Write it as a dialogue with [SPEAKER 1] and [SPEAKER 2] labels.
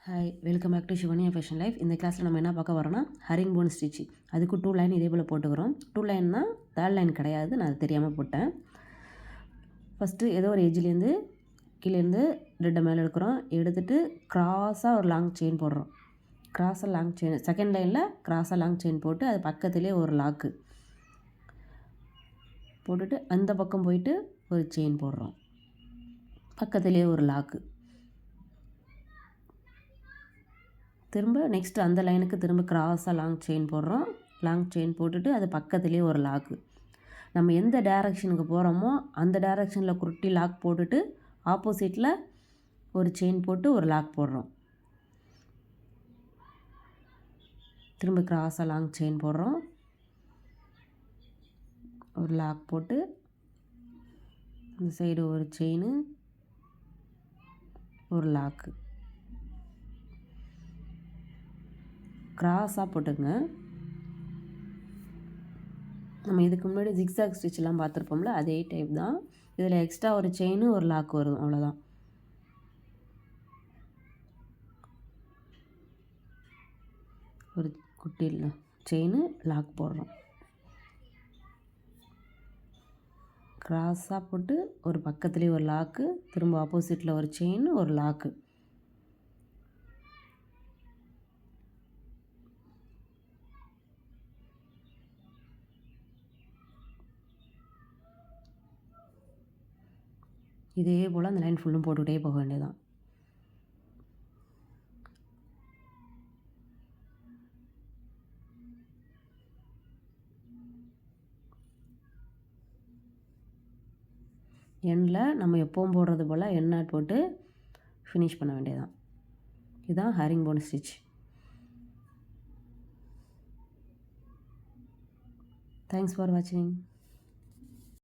[SPEAKER 1] Hi, welcome back to Shivaniya fashion life. இந்த கிளாஸில் நம்ம என்ன பார்க்க வரோன்னா ஹரிங் போன் ஸ்டிச். அதுக்கு 2 லைன் இதே போல் போட்டுக்கிறோம். 2 லைன்னா 3rd லைன் கிடையாது, நான் அது தெரியாமல் போட்டேன். ஃபஸ்ட்டு ஏதோ ஒரு எஜ்ஜிலேருந்து கீழேருந்து ரெட்டை மேலே எடுக்கிறோம். எடுத்துகிட்டு க்ராஸாக ஒரு லாங் செயின் போடுறோம். க்ராஸாக லாங் செயின் செகண்ட் லைனில் க்ராஸாக லாங் செயின் போட்டு அது பக்கத்துலேயே ஒரு லாக்கு போட்டுட்டு அந்த பக்கம் போயிட்டு ஒரு செயின் போடுறோம். பக்கத்துலேயே ஒரு லாக்கு. திரும்ப நெக்ஸ்ட்டு அந்த லைனுக்கு திரும்ப க்ராஸாக லாங் செயின் போடுறோம். லாங் செயின் போட்டுட்டு அது பக்கத்துலேயே ஒரு லாக்கு. நம்ம எந்த டைரக்ஷனுக்கு போகிறோமோ அந்த டைரக்ஷனில் குருட்டி லாக் போட்டுட்டு ஆப்போசிட்டில் ஒரு செயின் போட்டு ஒரு லாக் போடுறோம். திரும்ப க்ராஸாக லாங் செயின் போடுறோம். ஒரு லாக் போட்டு இந்த சைடு ஒரு செயின், ஒரு லாக்கு. க்ராஸாக போட்டுங்க. நம்ம இதுக்கு முன்னாடி ஜிக்ஸாக் ஸ்டிச்லாம் பார்த்துருப்போம்ல, அதே டைப் தான். இதில் எக்ஸ்ட்ரா ஒரு செயின் ஒரு லாக் வரும், அவ்வளோதான். ஒரு குட்டியில் செயின் லாக் போடுறோம். க்ராஸாக போட்டு ஒரு பக்கத்துலேயே ஒரு லாக்கு, திரும்ப ஆப்போசிட்டில் ஒரு செயின் ஒரு லாக்கு. இதே போல் அந்த லைன் ஃபுல்லும் போட்டுக்கிட்டே போக வேண்டியதான். எண்டில் நம்ம எப்பவும் போடுறது போல் எண்ணெய் போட்டு ஃபினிஷ் பண்ண வேண்டியதான். இதுதான் ஹரிங் போன் ஸ்டிச். தேங்க்ஸ் ஃபார் வாட்சிங்.